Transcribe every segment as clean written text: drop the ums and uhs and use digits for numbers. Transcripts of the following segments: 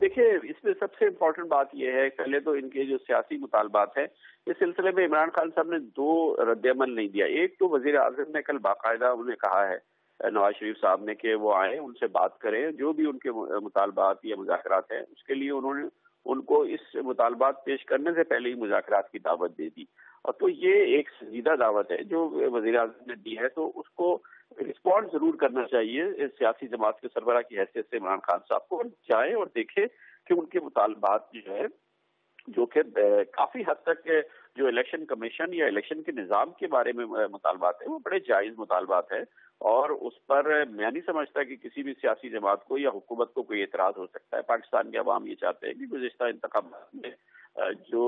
دیکھیے اس میں سب سے امپورٹنٹ بات یہ ہے، پہلے تو ان کے جو سیاسی مطالبات ہیں اس سلسلے میں عمران خان صاحب نے دو رد عمل نہیں دیا۔ ایک تو وزیر اعظم نے کل باقاعدہ انہیں کہا ہے نواز شریف صاحب نے کہ وہ آئیں، ان سے بات کریں، جو بھی ان کے مطالبات یا مذاکرات ہیں اس کے لیے انہوں نے ان کو اس مطالبات پیش کرنے سے پہلے ہی مذاکرات کی دعوت دے دی۔ اور تو یہ ایک سنجیدہ دعوت ہے جو وزیر اعظم نے دی ہے، تو اس کو رسپونڈ ضرور کرنا چاہیے اس سیاسی جماعت کے سربراہ کی حیثیت سے عمران خان صاحب کو، جائیں اور دیکھیں کہ ان کے مطالبات جو ہے، جو کہ کافی حد تک جو الیکشن کمیشن یا الیکشن کے نظام کے بارے میں مطالبات ہیں وہ بڑے جائز مطالبات ہیں، اور اس پر میں نہیں سمجھتا کہ کسی بھی سیاسی جماعت کو یا حکومت کو کوئی اعتراض ہو سکتا ہے۔ پاکستان کے عوام یہ چاہتے ہیں کہ گزشتہ انتخابات میں جو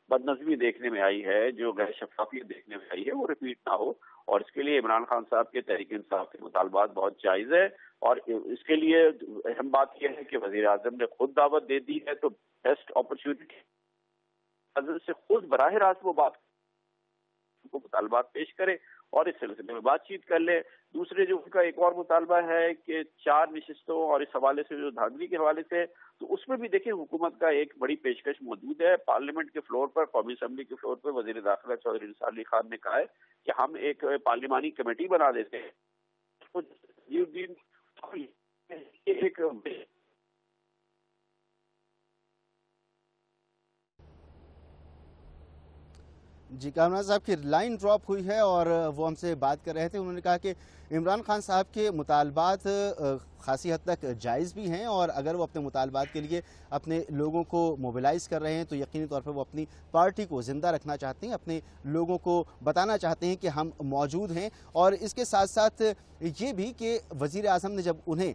بدنظمی دیکھنے میں آئی ہے، جو غیر شفافیت دیکھنے میں آئی ہے، وہ ریپیٹ نہ ہو، اور اس کے لیے عمران خان صاحب کے تحریک انصاف کے مطالبات بہت جائز ہے۔ اور اس کے لیے اہم بات یہ ہے کہ وزیر اعظم نے خود دعوت دے دی ہے، تو بیسٹ اپرچونٹی سے خود براہ راست وہ بات کو مطالبات پیش کرے اور اس سلسلے میں بات چیت کر لے۔ دوسرے جو ان کا ایک اور مطالبہ ہے کہ 4 نشستوں اور اس حوالے سے جو دھاندلی کے حوالے سے، تو اس میں بھی دیکھیں حکومت کا ایک بڑی پیشکش موجود ہے۔ پارلیمنٹ کے فلور پر، قومی اسمبلی کے فلور پر وزیر داخلہ چودھری نثار علی خان نے کہا ہے کہ ہم ایک پارلیمانی کمیٹی بنا دیتے ہیں۔ ایک جی، کامران صاحب کی لائن ڈراپ ہوئی ہے اور وہ ہم سے بات کر رہے تھے۔ انہوں نے کہا کہ عمران خان صاحب کے مطالبات خاصی حد تک جائز بھی ہیں، اور اگر وہ اپنے مطالبات کے لیے اپنے لوگوں کو موبلائز کر رہے ہیں تو یقینی طور پر وہ اپنی پارٹی کو زندہ رکھنا چاہتے ہیں، اپنے لوگوں کو بتانا چاہتے ہیں کہ ہم موجود ہیں۔ اور اس کے ساتھ ساتھ یہ بھی کہ وزیر اعظم نے جب انہیں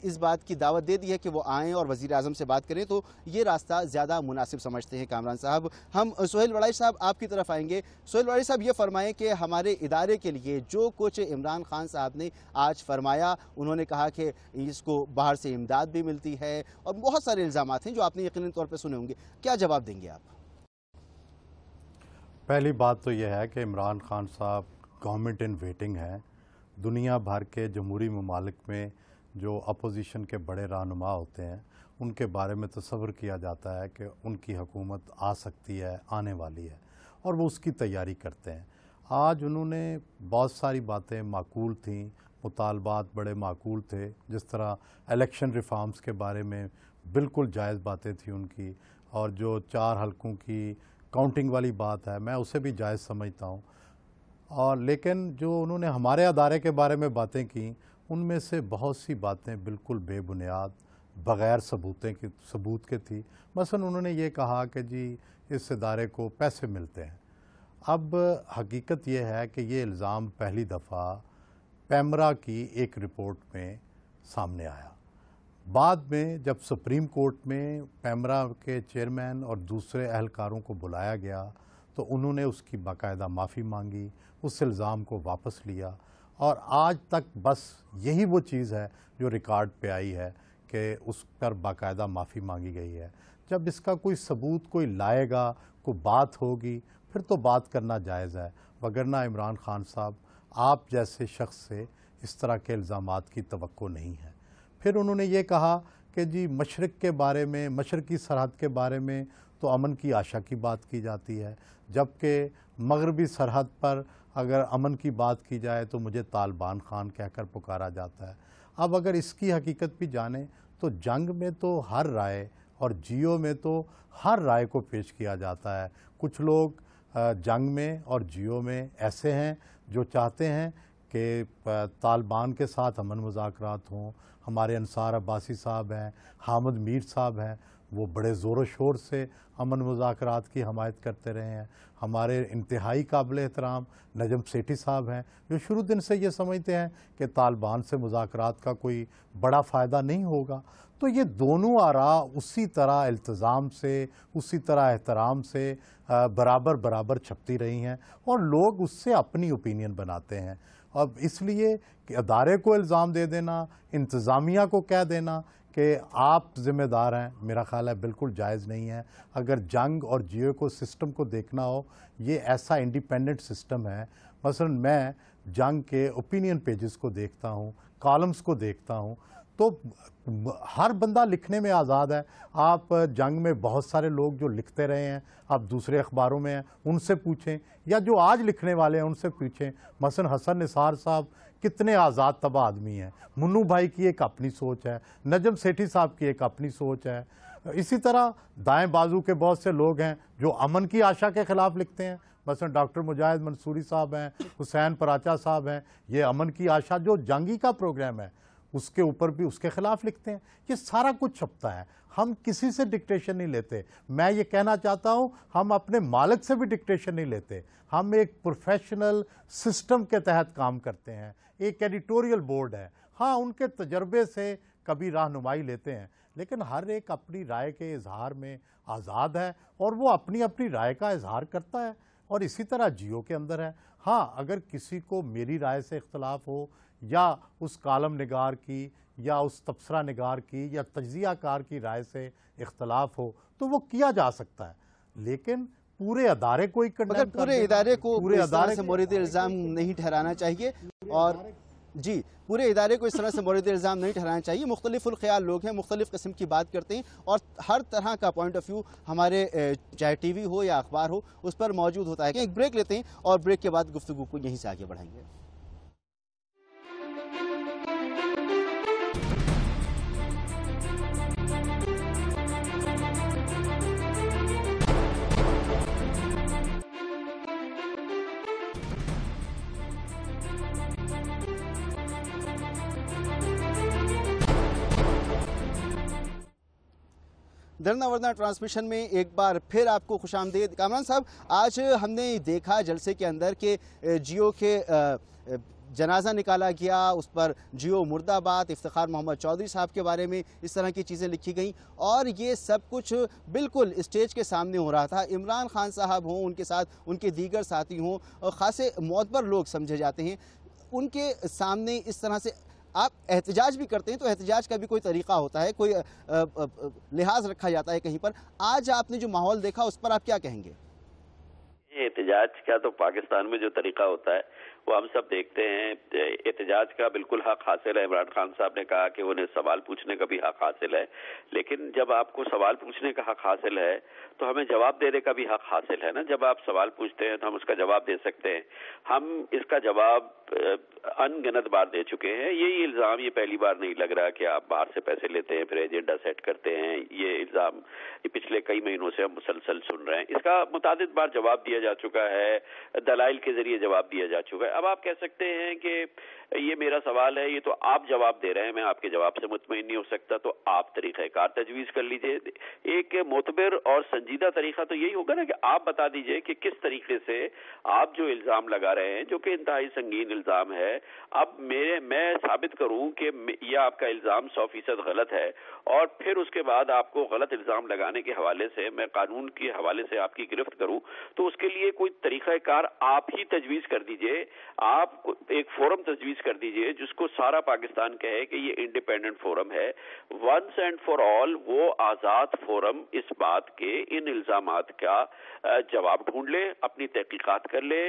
اس بات کی دعوت دے دی ہے کہ وہ آئیں اور وزیر اعظم سے بات کریں، تو یہ راستہ زیادہ مناسب سمجھتے ہیں کامران صاحب۔ ہم سہیل وڑائی صاحب آپ کی طرف آئیں گے۔ سہیل وڑائی صاحب یہ فرمائیں کہ ہمارے ادارے کے لیے جو کچھ عمران خان صاحب نے آج فرمایا، انہوں نے کہا کہ اس کو باہر سے امداد بھی ملتی ہے اور بہت سارے الزامات ہیں جو آپ نے یقینی طور پہ سنے ہوں گے، کیا جواب دیں گے آپ؟ پہلی بات تو یہ ہے کہ عمران خان صاحب گورنمنٹ ان ویٹنگ ہیں۔ دنیا بھر کے جمہوری ممالک میں جو اپوزیشن کے بڑے رہنما ہوتے ہیں ان کے بارے میں تصور کیا جاتا ہے کہ ان کی حکومت آ سکتی ہے، آنے والی ہے، اور وہ اس کی تیاری کرتے ہیں۔ آج انہوں نے بہت ساری باتیں معقول تھیں، مطالبات بڑے معقول تھے، جس طرح الیکشن ریفارمز کے بارے میں بالکل جائز باتیں تھیں ان کی، اور جو 4 حلقوں کی کاؤنٹنگ والی بات ہے میں اسے بھی جائز سمجھتا ہوں۔ اور لیکن جو انہوں نے ہمارے ادارے کے بارے میں باتیں کیں ان میں سے بہت سی باتیں بالکل بے بنیاد، بغیر ثبوت کے تھی۔ مثلا انہوں نے یہ کہا کہ جی اس ادارے کو پیسے ملتے ہیں۔ اب حقیقت یہ ہے کہ یہ الزام پہلی دفعہ پیمرا کی ایک رپورٹ میں سامنے آیا۔ بعد میں جب سپریم کورٹ میں پیمرا کے چیئرمین اور دوسرے اہلکاروں کو بلایا گیا تو انہوں نے اس کی باقاعدہ معافی مانگی، اس الزام کو واپس لیا، اور آج تک بس یہی وہ چیز ہے جو ریکارڈ پہ آئی ہے کہ اس پر باقاعدہ معافی مانگی گئی ہے۔ جب اس کا کوئی ثبوت کوئی لائے گا، کوئی بات ہوگی، پھر تو بات کرنا جائز ہے، وگرنہ عمران خان صاحب آپ جیسے شخص سے اس طرح کے الزامات کی توقع نہیں ہے۔ پھر انہوں نے یہ کہا کہ جی مشرق کے بارے میں، مشرقی سرحد کے بارے میں تو امن کی آشا کی بات کی جاتی ہے، جبکہ مغربی سرحد پر اگر امن کی بات کی جائے تو مجھے طالبان خان کہہ کر پکارا جاتا ہے۔ اب اگر اس کی حقیقت بھی جانیں تو جنگ میں تو ہر رائے اور جیو میں تو ہر رائے کو پیش کیا جاتا ہے۔ کچھ لوگ جنگ میں اور جیو میں ایسے ہیں جو چاہتے ہیں کہ طالبان کے ساتھ امن مذاکرات ہوں۔ ہمارے انصار عباسی صاحب ہیں، حامد میر صاحب ہیں، وہ بڑے زور و شور سے امن مذاکرات کی حمایت کرتے رہے ہیں۔ ہمارے انتہائی قابل احترام نجم سیٹھی صاحب ہیں جو شروع دن سے یہ سمجھتے ہیں کہ طالبان سے مذاکرات کا کوئی بڑا فائدہ نہیں ہوگا۔ تو یہ دونوں آراء اسی طرح التزام سے، اسی طرح احترام سے برابر چھپتی رہی ہیں، اور لوگ اس سے اپنی اوپینین بناتے ہیں۔ اب اس لیے کہ ادارے کو الزام دے دینا، انتظامیہ کو کہہ دینا کہ آپ ذمہ دار ہیں، میرا خیال ہے بالکل جائز نہیں ہے۔ اگر جنگ اور جیو کو سسٹم کو دیکھنا ہو، یہ ایسا انڈیپینڈنٹ سسٹم ہے۔ مثلا میں جنگ کے اوپینین پیجز کو دیکھتا ہوں، کالمز کو دیکھتا ہوں، تو ہر بندہ لکھنے میں آزاد ہے. آپ جنگ میں بہت سارے لوگ جو لکھتے رہے ہیں، آپ دوسرے اخباروں میں ہیں، ان سے پوچھیں، یا جو آج لکھنے والے ہیں ان سے پوچھیں. مثلا حسن نثار صاحب کتنے آزاد طبع آدمی ہیں. منو بھائی کی ایک اپنی سوچ ہے، نجم سیٹھی صاحب کی ایک اپنی سوچ ہے. اسی طرح دائیں بازو کے بہت سے لوگ ہیں جو امن کی آشا کے خلاف لکھتے ہیں. مثلا ڈاکٹر مجاہد منصوری صاحب ہیں، حسین پراچا صاحب ہیں. یہ امن کی آشا جو جنگی کا پروگرام ہے اس کے اوپر بھی اس کے خلاف لکھتے ہیں. یہ سارا کچھ چھپتا ہے. ہم کسی سے ڈکٹیشن نہیں لیتے. میں یہ کہنا چاہتا ہوں ہم اپنے مالک سے بھی ڈکٹیشن نہیں لیتے. ہم ایک پروفیشنل سسٹم کے تحت کام کرتے ہیں. ایک ایڈیٹوریل بورڈ ہے. ہاں ان کے تجربے سے کبھی رہنمائی لیتے ہیں، لیکن ہر ایک اپنی رائے کے اظہار میں آزاد ہے اور وہ اپنی اپنی رائے کا اظہار کرتا ہے. اور اسی طرح جیو کے اندر ہے. ہاں اگر کسی کو میری رائے سے اختلاف ہو یا اس کالم نگار کی یا اس تبصرہ نگار کی یا تجزیہ کار کی رائے سے اختلاف ہو تو وہ کیا جا سکتا ہے، لیکن پورے ادارے کو مگر پورے ادارے کو اس طرح سے مورد الزام نہیں ٹھہرانا چاہیے. اور جی، پورے ادارے کو اس طرح سے مورد الزام نہیں ٹھہرانا چاہیے. مختلف الخیال لوگ ہیں، مختلف قسم کی بات کرتے ہیں اور ہر طرح کا پوائنٹ آف ویو ہمارے چاہے ٹی وی ہو یا اخبار ہو اس پر موجود ہوتا ہے. ایک بریک لیتے ہیں اور بریک کے بعد گفتگو کو یہیں سے آگے بڑھائیں گے. دھرنا ورنا ٹرانسمیشن میں ایک بار پھر آپ کو خوش آمدید. کامران صاحب، آج ہم نے دیکھا جلسے کے اندر کہ جیو کے جنازہ نکالا گیا، اس پر جیو مرد آباد، افتخار محمد چودھری صاحب کے بارے میں اس طرح کی چیزیں لکھی گئیں اور یہ سب کچھ بالکل اسٹیج کے سامنے ہو رہا تھا. عمران خان صاحب ہوں، ان کے ساتھ ان کے دیگر ساتھی ہوں، خاصے معتبر لوگ سمجھے جاتے ہیں، ان کے سامنے اس طرح سے آپ احتجاج بھی کرتے ہیں تو احتجاج کا بھی کوئی طریقہ ہوتا ہے، کوئی لحاظ رکھا جاتا ہے کہیں پر. آج آپ نے جو ماحول دیکھا اس پر آپ کیا کہیں گے؟ احتجاج کا تو پاکستان میں جو طریقہ ہوتا ہے وہ ہم سب دیکھتے ہیں. احتجاج کا بالکل حق حاصل ہے. عمران خان صاحب نے کہا کہ انہیں سوال پوچھنے کا بھی حق حاصل ہے، لیکن جب آپ کو سوال پوچھنے کا حق حاصل ہے تو ہمیں جواب دینے کا بھی حق حاصل ہے نا. جب آپ سوال پوچھتے ہیں تو ہم اس کا جواب دے سکتے ہیں. ہم اس کا جواب ان گنت بار دے چکے ہیں. یہی الزام یہ پہلی بار نہیں لگ رہا کہ آپ باہر سے پیسے لیتے ہیں پھر ایجنڈا سیٹ کرتے ہیں. یہ الزام پچھلے کئی مہینوں سے ہم مسلسل سن رہے ہیں. اس کا متعدد بار جواب دیا جا چکا ہے، دلائل کے ذریعے جواب دیا جا چکا ہے. اب آپ کہہ سکتے ہیں کہ یہ میرا سوال ہے، یہ تو آپ جواب دے رہے ہیں، میں آپ کے جواب سے مطمئن نہیں ہو سکتا، تو آپ طریقہ کار تجویز کر لیجئے. ایک معتبر اور سنجیدہ طریقہ تو یہی ہوگا نا کہ آپ بتا دیجئے کہ کس طریقے سے آپ جو الزام لگا رہے ہیں، جو کہ انتہائی سنگین الزام ہے، اب میں ثابت کروں کہ یہ آپ کا الزام 100% غلط ہے اور پھر اس کے بعد آپ کو غلط الزام لگانے کے حوالے سے میں قانون کے حوالے سے آپ کی گرفت کروں، تو اس کے لیے کوئی طریقہ کار آپ ہی تجویز کر دیجئے. آپ ایک فورم تجویز کر دیجئے جس کو سارا پاکستان کہے کہ یہ انڈیپینڈنٹ فورم ہے، ونس اینڈ فار آل. وہ آزاد فورم اس بات کے ان الزامات کا جواب ڈھونڈ لے، اپنی تحقیقات کر لے،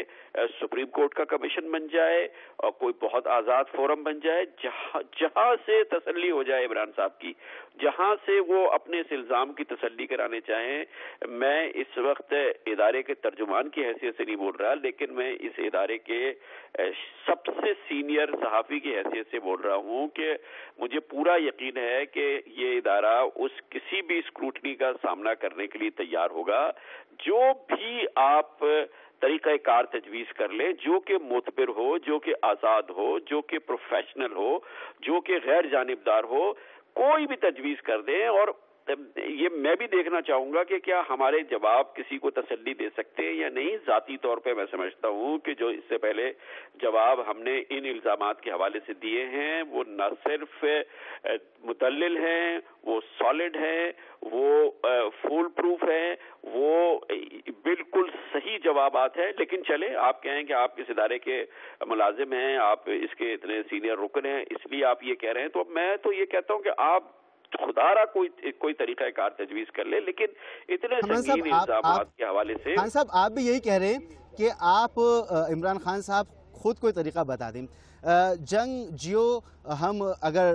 سپریم کورٹ کا کمیشن بن جائے اور کوئی بہت آزاد فورم بن جائے جہاں سے تسلی ہو جائے عمران صاحب کی، جہاں سے وہ اپنے اس الزام کی تسلی کرانے چاہیں. میں اس وقت ادارے کے ترجمان کی حیثیت سے نہیں بول رہا، لیکن میں اس ادارے کے سب سے سینئر صحافی کی حیثیت سے بول رہا ہوں کہ مجھے پورا یقین ہے کہ یہ ادارہ اس کسی بھی اسکروٹنی کا سامنا کرنے کے لیے تیار ہوگا. جو بھی آپ طریقہ کار تجویز کر لیں، جو کہ معتبر ہو، جو کہ آزاد ہو، جو کہ پروفیشنل ہو، جو کہ غیر جانبدار ہو، کوئی بھی تجویز کر دیں. اور یہ میں بھی دیکھنا چاہوں گا کہ کیا ہمارے جواب کسی کو تسلی دے سکتے ہیں یا نہیں. ذاتی طور پہ میں سمجھتا ہوں کہ جو اس سے پہلے جواب ہم نے ان الزامات کے حوالے سے دیے ہیں وہ نہ صرف مدلل ہیں، وہ سالڈ ہیں، وہ فول پروف ہیں، وہ بالکل صحیح جوابات ہیں. لیکن چلے آپ کہیں کہ آپ اس ادارے کے ملازم ہیں، آپ اس کے اتنے سینئر رکن ہیں، اس لیے آپ یہ کہہ رہے ہیں، تو میں تو یہ کہتا ہوں کہ آپ خدا را کوئی طریقہ کار تجویز کر لے، لیکن اتنے سنگین الزامات کے حوالے سے. خان صاحب آپ بھی یہی کہہ رہے ہیں کہ آپ عمران خان صاحب خود کوئی طریقہ بتا دیں. جنگ جیو ہم اگر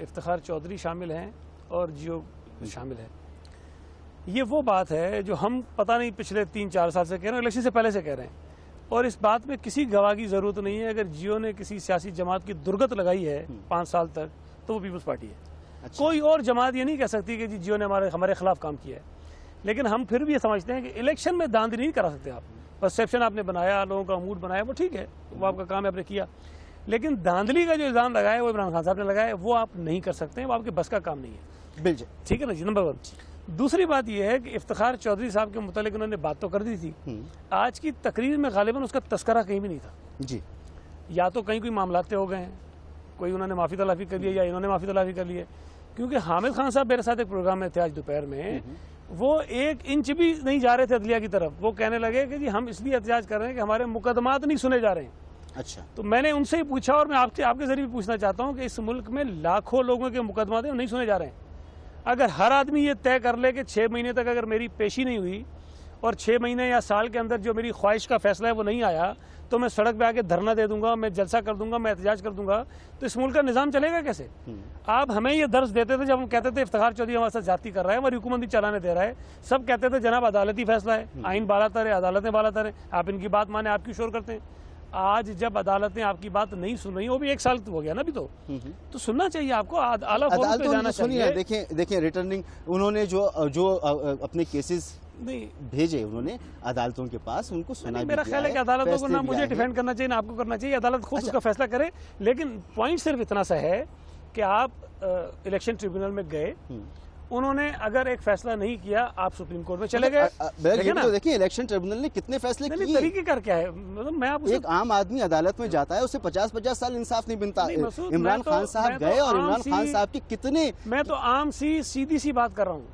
افتخار چودھری شامل ہیں اور جیو شامل ہے. یہ وہ بات ہے جو ہم پتہ نہیں پچھلے 3-4 سال سے کہہ رہے ہیں, الیکشن سے پہلے سے کہہ رہے ہیں, اور اس بات میں کسی گواہ کی ضرورت نہیں ہے. اگر جیو نے کسی سیاسی جماعت کی درگت لگائی ہے 5 سال تک تو وہ پیپلز پارٹی ہے. کوئی اور جماعت یہ نہیں کہہ سکتی کہ جیو نے ہمارے خلاف کام کیا ہے. لیکن ہم پھر بھی یہ سمجھتے ہیں کہ الیکشن میں داندلی نہیں کرا سکتے آپ. پرسیپشن آپ نے بنایا, لوگوں کا موڈ بنایا, وہ ٹھیک ہے, وہ آپ کا کام ہے, آپ نے کیا. لیکن داندلی کا جو الزام لگایا وہ عمران خان صاحب نے لگایا, وہ آپ نہیں کر سکتے ہیں, وہ آپ کے بس کا کام نہیں ہے. بالکل ٹھیک ہے نا جی. نمبر 1. دوسری بات یہ ہے کہ افتخار چودھری صاحب کے متعلق انہوں نے بات تو کر دی تھی, آج کی تقریر میں غالباً اس کا تذکرہ کہیں بھی نہیں تھا جی. یا تو کہیں کوئی معاملات ہو گئے ہیں, کوئی انہوں نے معافی تلافی کر لیا یا انہوں نے معافی تلافی کر لی ہے. کیونکہ حامد خان صاحب میرے ساتھ ایک پروگرام میں تھے آج دوپہر میں, وہ 1 انچ بھی نہیں جا رہے تھے عدلیہ کی طرف. وہ کہنے لگے کہ جی ہم اس لیے احتجاج کر رہے ہیں کہ ہمارے مقدمات نہیں سنے جا رہے ہیں. اچھا, تو میں نے ان سے ہی پوچھا, اور میں آپ کے ذریعے بھی پوچھنا چاہتا ہوں کہ اس ملک میں لاکھوں لوگوں کے مقدمات نہیں سنے جا رہے ہیں. اگر ہر آدمی یہ طے کر لے کہ 6 مہینے تک اگر میری پیشی نہیں ہوئی اور 6 مہینے یا سال کے اندر جو میری خواہش کا فیصلہ ہے وہ نہیں آیا تو میں سڑک پہ آ کے دھرنا دے دوں گا, میں جلسہ کر دوں گا, میں احتجاج کر دوں گا, تو اس ملک کا نظام چلے گا کیسے؟ آپ ہمیں یہ درس دیتے تھے جب ہم کہتے تھے افتخار چودھری ہمارے ساتھ زیادتی کر رہا ہے, ہماری حکومت چلانے دے رہا ہے. سب کہتے تھے جناب عدالتی فیصلہ ہے, آئین بالا تر ہے, عدالتیں بالا تر ہیں, آپ ان کی بات مانیں, آپ کیوں شور کرتے ہیں؟ آج جب عدالتیں آپ کی بات نہیں سن رہی, وہ بھی 1 سال ہو گیا نا ابھی, تو سننا چاہیے آپ کو, اعلیٰ فورم پہ جانا چاہیے. دیکھیں ریٹرننگ انہوں نے جو اپنے کیسز بھیجے انہوں نے عدالتوں کے پاس, ان کو سنا. میرا خیال ہے کہ عدالتوں کو نہ مجھے ڈیفینڈ کرنا چاہیے نہ آپ کو کرنا چاہیے, عدالت خود اس کا فیصلہ کرے. لیکن پوائنٹ صرف اتنا سا ہے کہ آپ الیکشن ٹریبیونل میں گئے, انہوں نے اگر ایک فیصلہ نہیں کیا, آپ سپریم کورٹ میں چلے گئے. دیکھیں الیکشن ٹریبیونل نے کتنے فیصلے کیے, طریقے کر کیا ہے, میں ایک عام آدمی عدالت میں جاتا ہے, اسے 50 سال انصاف نہیں بنتا. عمران خان صاحب گئے اور عمران خان صاحب کی کتنے, میں تو عام سیدھی سی بات کر رہا ہوں.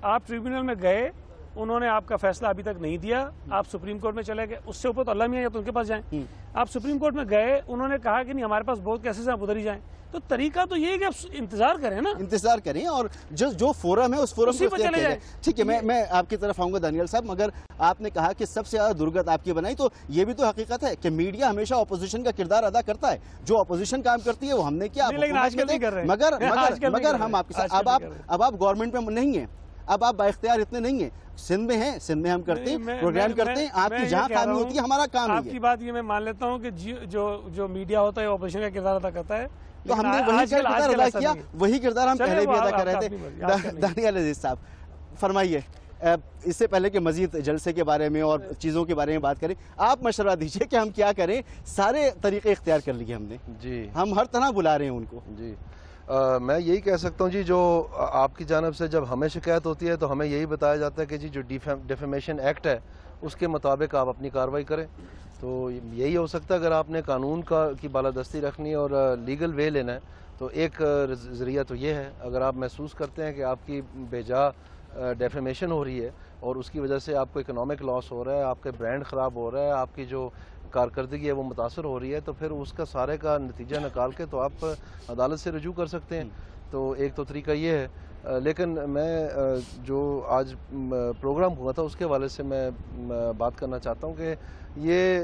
آپ ٹریبیونل میں گئے, انہوں نے آپ کا فیصلہ ابھی تک نہیں دیا, آپ سپریم کورٹ میں چلے گئے, اس سے اوپر تو اللہ میاں یا تو ان کے پاس جائیں. آپ سپریم کورٹ میں گئے, انہوں نے کہا کہ نہیں ہمارے پاس بہت کیسز ہیں, آپ ادھر ہی جائیں. تو طریقہ تو یہ ہے کہ آپ انتظار کریں نا, انتظار کریں, اور جو فورم ہے اس فورم پہ چلے جائیں. ٹھیک ہے, میں آپ کی طرف آؤں گا دانیال صاحب, مگر آپ نے کہا کہ سب سے زیادہ درگت آپ کی بنائی, تو یہ بھی تو حقیقت ہے کہ میڈیا ہمیشہ اپوزیشن کا کردار ادا کرتا ہے. جو اپوزیشن کام کرتی ہے وہ ہم نے کیا, مگر ہم آپ کے ساتھ, اب آپ گورنمنٹ میں نہیں ہیں, اب آپ بااختیار اتنے نہیں ہیں. سندھ میں ہیں, سندھ میں ہم کرتے ہیں, پروگرام کرتے ہیں, آپ کی جہاں خامی ہوتی ہے ہمارا کام ہے. آپ کی بات یہ میں مان لیتا ہوں کہ جو میڈیا ہوتا ہے وہ اپوزیشن کا کردار ادا کرتا ہے, تو ہم نے وہی کردار ادا کیا, وہی کردار ہم پہلے بھی ادا کر رہے تھے. دانیال عزیز صاحب فرمائیے, اس سے پہلے کہ مزید جلسے کے بارے میں اور چیزوں کے بارے میں بات کریں, آپ مشورہ دیجئے کہ ہم کیا کریں. سارے طریقے اختیار کر لیے ہم نے جی, ہم ہر طرح بلا رہے ہیں ان کو جی. میں یہی کہہ سکتا ہوں جی, جو آپ کی جانب سے جب ہمیں شکایت ہوتی ہے تو ہمیں یہی بتایا جاتا ہے کہ جی جو ڈیفیمیشن ایکٹ ہے اس کے مطابق آپ اپنی کارروائی کریں. تو یہی ہو سکتا ہے, اگر آپ نے قانون کی بالادستی رکھنی اور لیگل وے لینا ہے تو ایک ذریعہ تو یہ ہے. اگر آپ محسوس کرتے ہیں کہ آپ کی بے جا ڈیفیمیشن ہو رہی ہے اور اس کی وجہ سے آپ کو اکنامک لاس ہو رہا ہے, آپ کے برانڈ خراب ہو رہا ہے, آپ کی جو کارکردگی ہے وہ متاثر ہو رہی ہے, تو پھر اس کا سارے کا نتیجہ نکال کے تو آپ عدالت سے رجوع کر سکتے ہیں. تو ایک تو طریقہ یہ ہے. لیکن میں جو آج پروگرام ہوا تھا اس کے حوالے سے میں بات کرنا چاہتا ہوں کہ یہ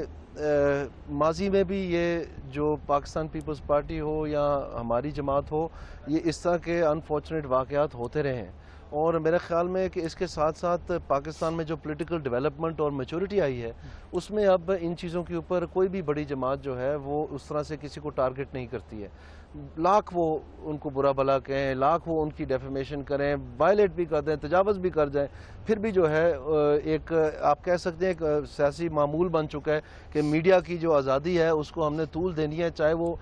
ماضی میں بھی یہ جو پاکستان پیپلز پارٹی ہو یا ہماری جماعت ہو, یہ اس طرح کے انفارچونیٹ واقعات ہوتے رہے ہیں. اور میرے خیال میں کہ اس کے ساتھ ساتھ پاکستان میں جو پولیٹیکل ڈیولپمنٹ اور میچورٹی آئی ہے اس میں اب ان چیزوں کے اوپر کوئی بھی بڑی جماعت جو ہے وہ اس طرح سے کسی کو ٹارگٹ نہیں کرتی ہے. لاکھ وہ ان کو برا بھلا کہیں, لاکھ وہ ان کی ڈیفیمیشن کریں, وائلیٹ بھی کر دیں, تجاوز بھی کر جائیں, پھر بھی جو ہے ایک آپ کہہ سکتے ہیں ایک سیاسی معمول بن چکا ہے کہ میڈیا کی جو آزادی ہے اس کو ہم نے طول دینی ہے, چاہے وہ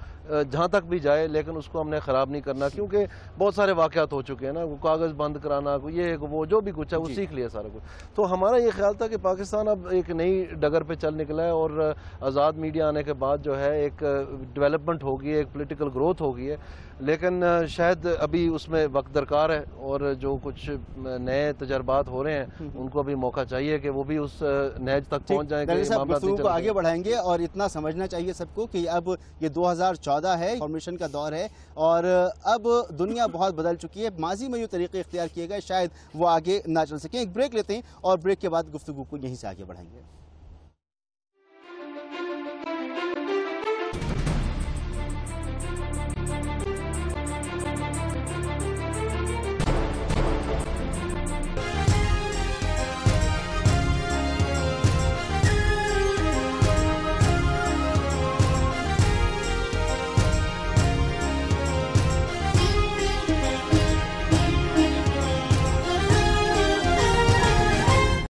جہاں تک بھی جائے, لیکن اس کو ہم نے خراب نہیں کرنا, کیونکہ بہت سارے واقعات ہو چکے ہیں نا, وہ کاغذ بند کرانا, یہ وہ جو بھی کچھ ہے وہ سیکھ لیا سارا کچھ. تو ہمارا یہ خیال تھا کہ پاکستان اب ایک نئی ڈگر پہ چل نکلا ہے اور آزاد میڈیا آنے کے بعد جو ہے ایک ڈیولپمنٹ ہوگی, ایک پولیٹیکل گروتھ ہوگی ہے. لیکن شاید ابھی اس میں وقت درکار ہے, اور جو کچھ نئے تجربات ہو رہے ہیں ان کو بھی موقع چاہیے کہ وہ بھی اس نہج تک پہنچ جائیں. گفتگو کو آگے بڑھائیں گے, اور اتنا سمجھنا چاہیے سب کو کہ اب یہ 2014 ہے, فارمیشن کا دور ہے, اور اب دنیا بہت بدل چکی ہے. ماضی میں جو طریقے اختیار کیے گئے شاید وہ آگے نہ چل سکیں. ایک بریک لیتے ہیں اور بریک کے بعد گفتگو کو یہیں سے آگے بڑھائیں گے.